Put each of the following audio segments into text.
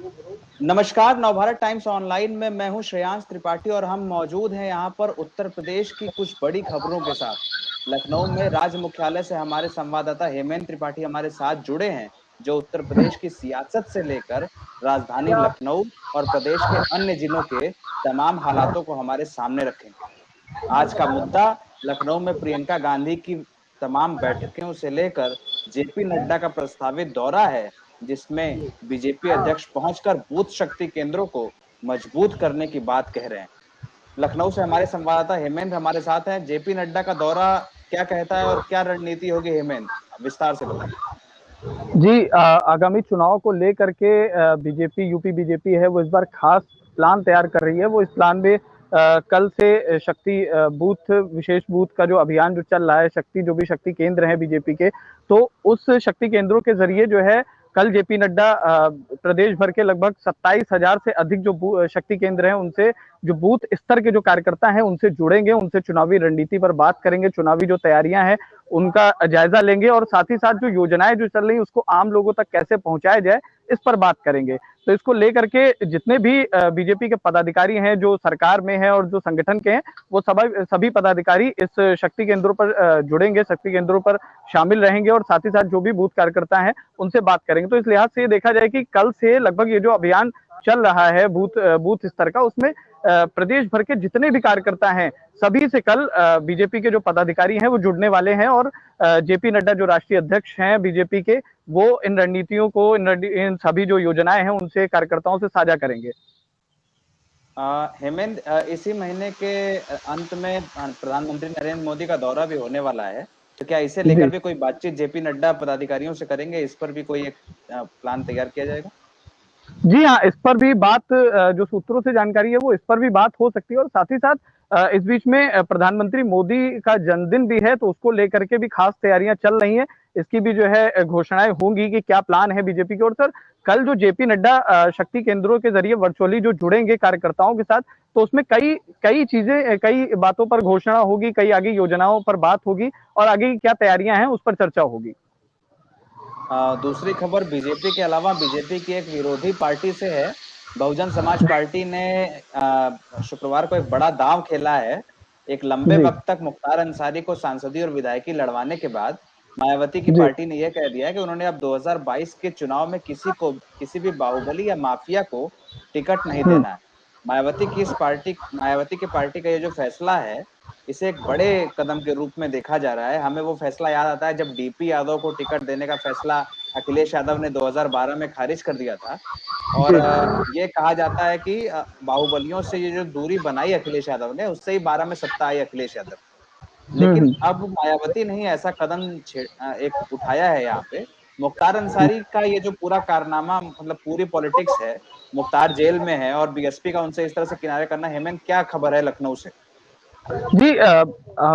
नमस्कार, Navbharat times online में मैं हूं श्रेयांश त्रिपाठी और हम मौजूद हैं यहां पर उत्तर प्रदेश की कुछ बड़ी खबरों के साथ। लखनऊ में राज्य मुख्यालय से हमारे संवाददाता हेमेंद्र त्रिपाठी हमारे साथ जुड़े हैं, जो उत्तर प्रदेश की सियासत से लेकर राजधानी लखनऊ और प्रदेश के अन्य जिलों के तमाम हालातों को हमारे सामने रखेंगे। आज का मुद्दा लखनऊ में प्रियंका गांधी की तमाम बैठकों से लेकर जेपी नड्डा का प्रस्तावित दौरा है, जिसमें बीजेपी अध्यक्ष पहुंचकर बूथ शक्ति केंद्रों को मजबूत करने की बात कह रहे हैं। लखनऊ से हमारे संवाददाता हेमेंद्र हमारे साथ हैं। जेपी नड्डा का दौरा क्या कहता है और क्या रणनीति होगी, हेमेंद्र विस्तार से बताइए। जी, आगामी चुनाव को लेकर के बीजेपी यूपी बीजेपी है वो इस बार खास प्लान तैयार कर रही है। वो इस प्लान में कल से शक्ति बूथ विशेष बूथ का जो अभियान जो चल रहा है, शक्ति जो भी शक्ति केंद्र हैं बीजेपी के, तो उस शक्ति केंद्रों के जरिए जो है कल जेपी नड्डा प्रदेश भर के लगभग 27,000 से अधिक जो शक्ति केंद्र हैं उनसे जो बूथ स्तर के जो कार्यकर्ता हैं उनसे जुड़ेंगे, उनसे चुनावी रणनीति पर बात करेंगे, चुनावी जो तैयारियां हैं उनका जायजा लेंगे और साथ ही साथ जो योजनाएं जो चल रही उसको आम लोगों तक कैसे पहुंचाया जाए इस पर बात करेंगे। तो इसको लेकर के जितने भी बीजेपी के पदाधिकारी हैं जो सरकार में हैं और जो संगठन के हैं, वो सभी पदाधिकारी इस शक्ति केंद्रों पर जुड़ेंगे, शक्ति केंद्रों पर शामिल रहेंगे और साथ ही साथ जो भी बूथ कार्यकर्ता हैं उनसे बात करेंगे। तो इस लिहाज से ये देखा जाए कि कल से लगभग ये जो अभियान चल रहा है बूथ स्तर का, उसमें प्रदेश भर के जितने भी कार्यकर्ता हैं सभी से कल बीजेपी के जो पदाधिकारी हैं वो जुड़ने वाले हैं और जेपी नड्डा जो राष्ट्रीय अध्यक्ष हैं बीजेपी के, वो इन रणनीतियों को इन सभी जो योजनाएं हैं उनसे कार्यकर्ताओं से साझा करेंगे। हेमेंद्र, इसी महीने के अंत में प्रधानमंत्री नरेंद्र मोदी का दौरा भी होने वाला है, तो क्या इसे लेकर भी कोई बातचीत जेपी नड्डा पदाधिकारियों से करेंगे? इस पर भी कोई एक प्लान तैयार किया जाएगा? जी हाँ, इस पर भी बात जो सूत्रों से जानकारी है वो इस पर भी बात हो सकती है और साथ ही साथ इस बीच में प्रधानमंत्री मोदी का जन्मदिन भी है, तो उसको लेकर के भी खास तैयारियां चल रही हैं। इसकी भी जो है घोषणाएं होंगी कि क्या प्लान है बीजेपी की ओर से। कल जो जेपी नड्डा शक्ति केंद्रों के जरिए वर्चुअली जो जुड़ेंगे कार्यकर्ताओं के साथ, तो उसमें कई कई चीजें, कई बातों पर घोषणा होगी, कई आगे योजनाओं पर बात होगी और आगे की क्या तैयारियां हैं उस पर चर्चा होगी। दूसरी खबर बीजेपी के अलावा बीजेपी की एक विरोधी पार्टी से है। बहुजन समाज पार्टी ने शुक्रवार को एक बड़ा दांव खेला है। एक लंबे वक्त तक मुख्तार अंसारी को सांसदीय और विधायकी लड़वाने के बाद मायावती की पार्टी ने यह कह दिया है कि उन्होंने अब 2022 के चुनाव में किसी भी बाहुबली या माफिया को टिकट नहीं देना है। मायावती की पार्टी का ये जो फैसला है, इसे एक बड़े कदम के रूप में देखा जा रहा है। हमें वो फैसला याद आता है जब डीपी यादव को टिकट देने का फैसला अखिलेश यादव ने 2012 में खारिज कर दिया था और ये कहा जाता है कि बाहुबलियों से ये जो दूरी बनाई अखिलेश यादव ने, उससे ही 12 में सत्ता आई अखिलेश यादव। लेकिन अब मायावती ने ही ऐसा कदम एक उठाया है यहाँ पे। मुख्तार अंसारी का ये जो पूरा कारनामा, मतलब पूरी पॉलिटिक्स है, मुख्तार जेल में है और बीएसपी का उनसे इस तरह से किनारे करना। हेमंत, क्या खबर है लखनऊ से? जी,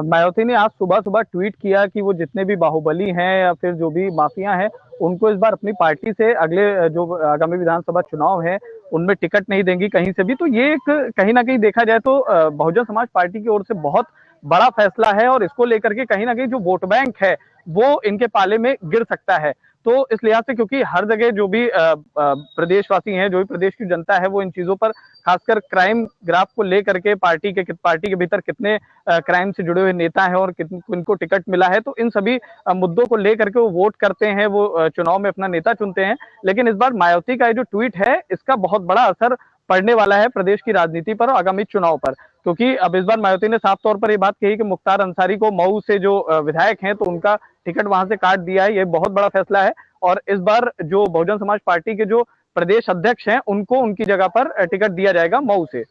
मायावती ने आज सुबह सुबह ट्वीट किया कि वो जितने भी बाहुबली हैं या फिर जो भी माफिया हैं उनको इस बार अपनी पार्टी से अगले जो आगामी विधानसभा चुनाव है उनमें टिकट नहीं देंगी कहीं से भी। तो ये एक कहीं ना कहीं देखा जाए तो बहुजन समाज पार्टी की ओर से बहुत बड़ा फैसला है और इसको लेकर के कहीं ना कहीं जो वोट बैंक है वो इनके पाले में गिर सकता है। तो इस लिहाज से, क्योंकि हर जगह जो भी प्रदेशवासी हैं, जो भी प्रदेश की जनता है, वो इन चीजों पर खासकर क्राइम ग्राफ को लेकर के पार्टी के भीतर कितने क्राइम से जुड़े हुए नेता हैं और किनको टिकट मिला है, तो इन सभी मुद्दों को लेकर के वो वोट करते हैं, वो चुनाव में अपना नेता चुनते हैं। लेकिन इस बार मायावती का जो ट्वीट है इसका बहुत बड़ा असर पड़ने वाला है प्रदेश की राजनीति पर और आगामी चुनाव पर, क्योंकि अब इस बार मायावती ने साफ तौर पर यह बात कही कि मुख्तार अंसारी को मऊ से जो विधायक हैं तो उनका टिकट वहां से काट दिया है। ये बहुत बड़ा फैसला है और इस बार जो बहुजन समाज पार्टी के जो प्रदेश अध्यक्ष हैं उनको उनकी जगह पर टिकट दिया जाएगा मऊ से।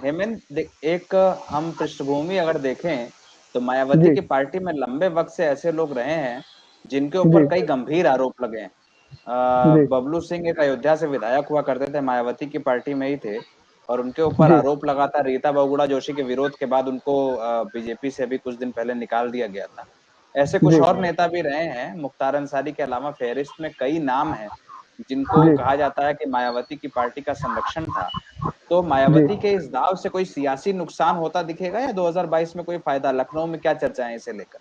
हेमंत, एक हम पृष्ठभूमि अगर देखें तो मायावती की पार्टी में लंबे वक्त से ऐसे लोग रहे हैं जिनके ऊपर कई गंभीर आरोप लगे हैं। बबलू सिंह एक अयोध्या से विधायक हुआ करते थे, मायावती की पार्टी में ही थे और उनके ऊपर आरोप लगा था। रीता बहुगुणा जोशी के विरोध के बाद उनको बीजेपी से भी कुछ दिन पहले निकाल दिया गया था। ऐसे कुछ और नेता भी रहे हैं। मुख्तार अंसारी के अलावा फेहरिस्त में कई नाम हैं जिनको कहा जाता है कि मायावती की पार्टी का संरक्षण था। तो मायावती के इस दाव से कोई सियासी नुकसान होता दिखेगा या 2022 में कोई फायदा? लखनऊ में क्या चर्चा है इसे लेकर?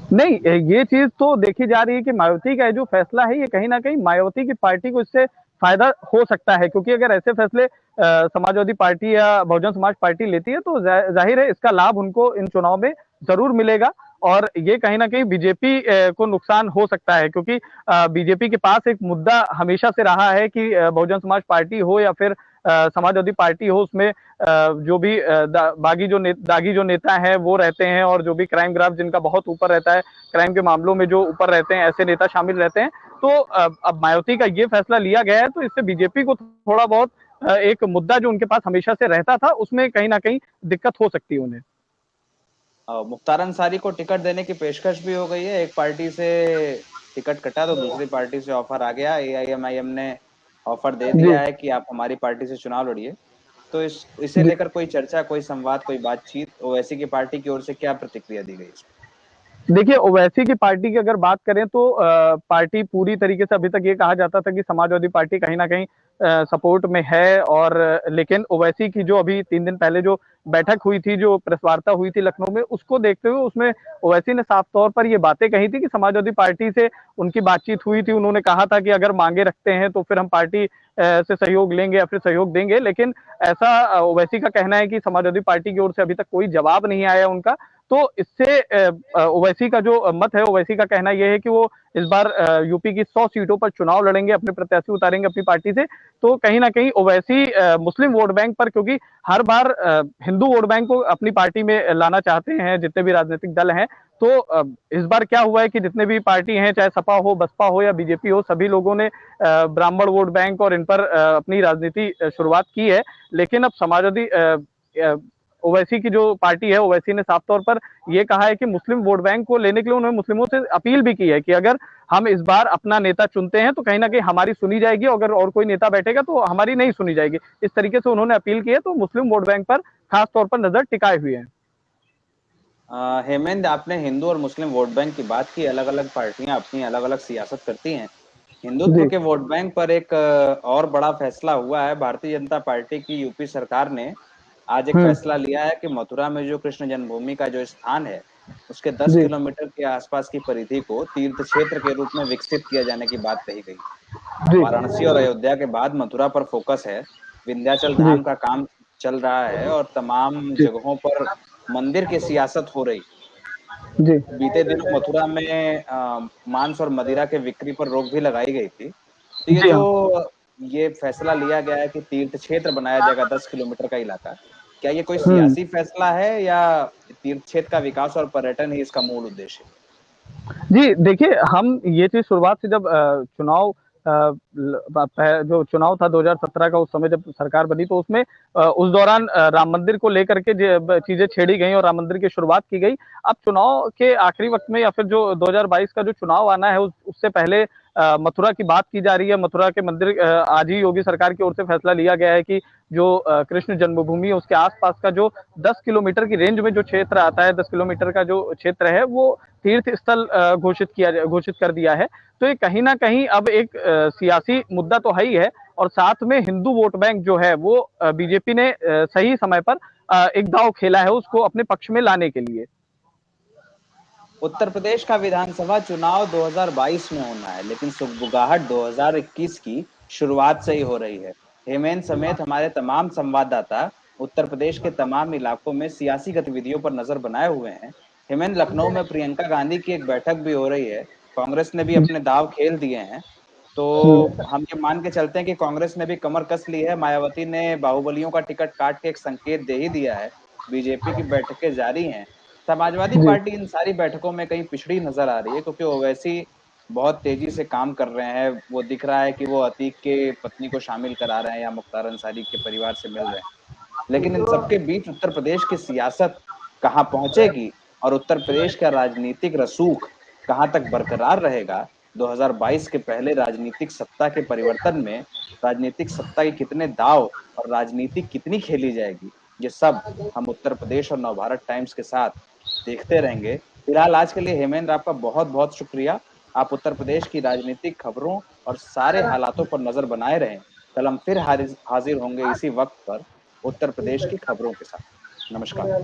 नहीं, ये चीज तो देखी जा रही है कि मायावती का जो फैसला है ये कहीं ना कहीं मायावती की पार्टी को इससे फायदा हो सकता है, क्योंकि अगर ऐसे फैसले समाजवादी पार्टी या बहुजन समाज पार्टी लेती है तो जाहिर है इसका लाभ उनको इन चुनाव में जरूर मिलेगा। और ये कहीं ना कहीं बीजेपी को नुकसान हो सकता है, क्योंकि बीजेपी के पास एक मुद्दा हमेशा से रहा है कि बहुजन समाज पार्टी हो या फिर समाजवादी पार्टी हो, उसमें जो भी दागी जो नेता है वो रहते हैं, और जो भी क्राइम ग्राफ जिनका बहुत ऊपर रहता है, क्राइम के मामलों में जो ऊपर रहते हैं, ऐसे नेता शामिल रहते हैं। तो अब मायावती का ये फैसला लिया गया है तो इससे बीजेपी को थोड़ा बहुत एक मुद्दा जो उनके पास हमेशा से रहता था उसमें कहीं ना कहीं दिक्कत हो सकती है उन्हें। मुख्तार अंसारी को टिकट देने की पेशकश भी हो गई है। एक पार्टी से टिकट कटा तो दूसरी पार्टी से ऑफर आ गया। एआईएमआईएम ने ऑफर दे जी दिया है कि आप हमारी पार्टी से चुनाव लड़िए। तो इसे जी। लेकर कोई चर्चा, कोई संवाद, कोई बातचीत ओवैसी की पार्टी की ओर से क्या प्रतिक्रिया दी गई? देखिए, ओवैसी की पार्टी की अगर बात करें तो पार्टी पूरी तरीके से, अभी तक ये कहा जाता था कि समाजवादी पार्टी कहीं ना कहीं सपोर्ट में है, और लेकिन ओवैसी की जो अभी 3 दिन पहले जो बैठक हुई थी, जो प्रेस वार्ता हुई थी लखनऊ में, उसको देखते हुए उसमें ओवैसी ने साफ तौर पर ये बातें कही थी कि समाजवादी पार्टी से उनकी बातचीत हुई थी। उन्होंने कहा था कि अगर मांगे रखते हैं तो फिर हम पार्टी से सहयोग लेंगे या फिर सहयोग देंगे, लेकिन ऐसा ओवैसी का कहना है कि समाजवादी पार्टी की ओर से अभी तक कोई जवाब नहीं आया उनका। तो इससे ओवैसी का जो मत है, ओवैसी का कहना यह है कि वो इस बार यूपी की 100 सीटों पर चुनाव लड़ेंगे, अपने प्रत्याशी उतारेंगे अपनी पार्टी से। तो कहीं ना कहीं ओवैसी मुस्लिम वोट बैंक पर, क्योंकि हर बार हिंदू वोट बैंक को अपनी पार्टी में लाना चाहते हैं जितने भी राजनीतिक दल हैं। तो इस बार क्या हुआ है कि जितने भी पार्टी हैं, चाहे सपा हो, बसपा हो या बीजेपी हो, सभी लोगों ने ब्राह्मण वोट बैंक और इन पर अपनी राजनीति शुरुआत की है। लेकिन अब समाजवादी ओवैसी की जो पार्टी है, ओवैसी ने साफ तौर पर यह कहा है कि मुस्लिम वोट बैंक को लेने के लिए उन्होंने मुस्लिमों से अपील भी की है कि अगर हम इस बार अपना नेता चुनते हैं तो कहीं ना कहीं हमारी सुनी जाएगी, अगर और कोई नेता बैठेगा तो हमारी नहीं सुनी जाएगी। इस तरीके से उन्होंने अपील की है, तो मुस्लिम वोट बैंक पर खास तौर पर नजर टिकाए हुए हैं। हेमेंद्र, आपने हिंदू और मुस्लिम वोट बैंक की बात की। अलग अलग पार्टियां अपनी अलग अलग सियासत करती हैं। हिंदुत्व जी के वोट बैंक पर एक और बड़ा फैसला हुआ है। भारतीय जनता पार्टी की यूपी सरकार ने आज एक हम्म। फैसला लिया है कि मथुरा में जो कृष्ण जन्मभूमि का जो स्थान है, उसके 10 जी किलोमीटर के आसपास की परिधि को तीर्थ क्षेत्र के रूप में विकसित किया जाने की बात कही गई। जी वाराणसी और अयोध्या के बाद मथुरा पर फोकस है। विंध्याचल जी धाम का काम चल रहा है और तमाम जी जगहों पर मंदिर की सियासत हो रही। जी बीते दिनों मथुरा में मांस और मदिरा के बिक्री पर रोक भी लगाई गई थी। तो जी हाँ। ये फैसला लिया गया है कि तीर्थ क्षेत्र बनाया जाएगा 10 किलोमीटर का इलाका। क्या ये कोई हम्म। सियासी फैसला है या तीर्थ क्षेत्र का विकास और पर्यटन ही इसका मूल उद्देश्य है? जी, देखिए, हम ये चीज़ शुरुआत से जब चुनाव जो चुनाव था 2017 का, उस समय जब सरकार बनी तो उसमें उस दौरान राम मंदिर को लेकर के चीजें छेड़ी गई और राम मंदिर की शुरुआत की गई। अब चुनाव के आखिरी वक्त में या फिर जो 2022 का जो चुनाव आना है उससे पहले मथुरा की बात की जा रही है। मथुरा के मंदिर, आज ही योगी सरकार की ओर से फैसला लिया गया है कि जो कृष्ण जन्मभूमि है उसके आसपास का जो 10 किलोमीटर की रेंज में जो क्षेत्र आता है, 10 किलोमीटर का जो क्षेत्र है वो तीर्थ स्थल घोषित कर दिया है। तो ये कहीं ना कहीं अब एक सियासी मुद्दा तो है ही है, और साथ में हिंदू वोट बैंक जो है वो बीजेपी ने सही समय पर एक दांव खेला है उसको अपने पक्ष में लाने के लिए। उत्तर प्रदेश का विधानसभा चुनाव 2022 में होना है, लेकिन सुगबुगाहट 2021 की शुरुआत से ही हो रही है। हेमंत समेत हमारे तमाम संवाददाता उत्तर प्रदेश के तमाम इलाकों में सियासी गतिविधियों पर नजर बनाए हुए हैं। हेमंत, लखनऊ में प्रियंका गांधी की एक बैठक भी हो रही है। कांग्रेस ने भी अपने दाव खेल दिए हैं। तो हम ये मान के चलते हैं कि कांग्रेस ने भी कमर कस ली है। मायावती ने बाहुबलियों का टिकट काट के एक संकेत दे ही दिया है। बीजेपी की बैठकें जारी हैं। समाजवादी जी पार्टी इन सारी बैठकों में कहीं पिछड़ी नजर आ रही है, क्योंकि ओवैसी बहुत तेजी से काम कर रहे हैं। वो दिख रहा है कि वो अतीक के पत्नी को शामिल करा रहे हैं या मुख्तार अंसारी के परिवार से मिल रहे हैं। लेकिन इन सबके बीच उत्तर प्रदेश की सियासत कहाँ पहुंचेगी और उत्तर प्रदेश का राजनीतिक रसूख कहाँ तक बरकरार रहेगा? 2022 के पहले राजनीतिक सत्ता के परिवर्तन में राजनीतिक सत्ता के कितने दाव और राजनीति कितनी खेली जाएगी, ये सब हम उत्तर प्रदेश और नवभारत टाइम्स के साथ देखते रहेंगे। फिलहाल आज के लिए हेमेंद्र, आपका बहुत बहुत शुक्रिया। आप उत्तर प्रदेश की राजनीतिक खबरों और सारे हालातों पर नजर बनाए रहें। कल हम फिर हाजिर होंगे इसी वक्त पर उत्तर प्रदेश की खबरों के साथ। नमस्कार।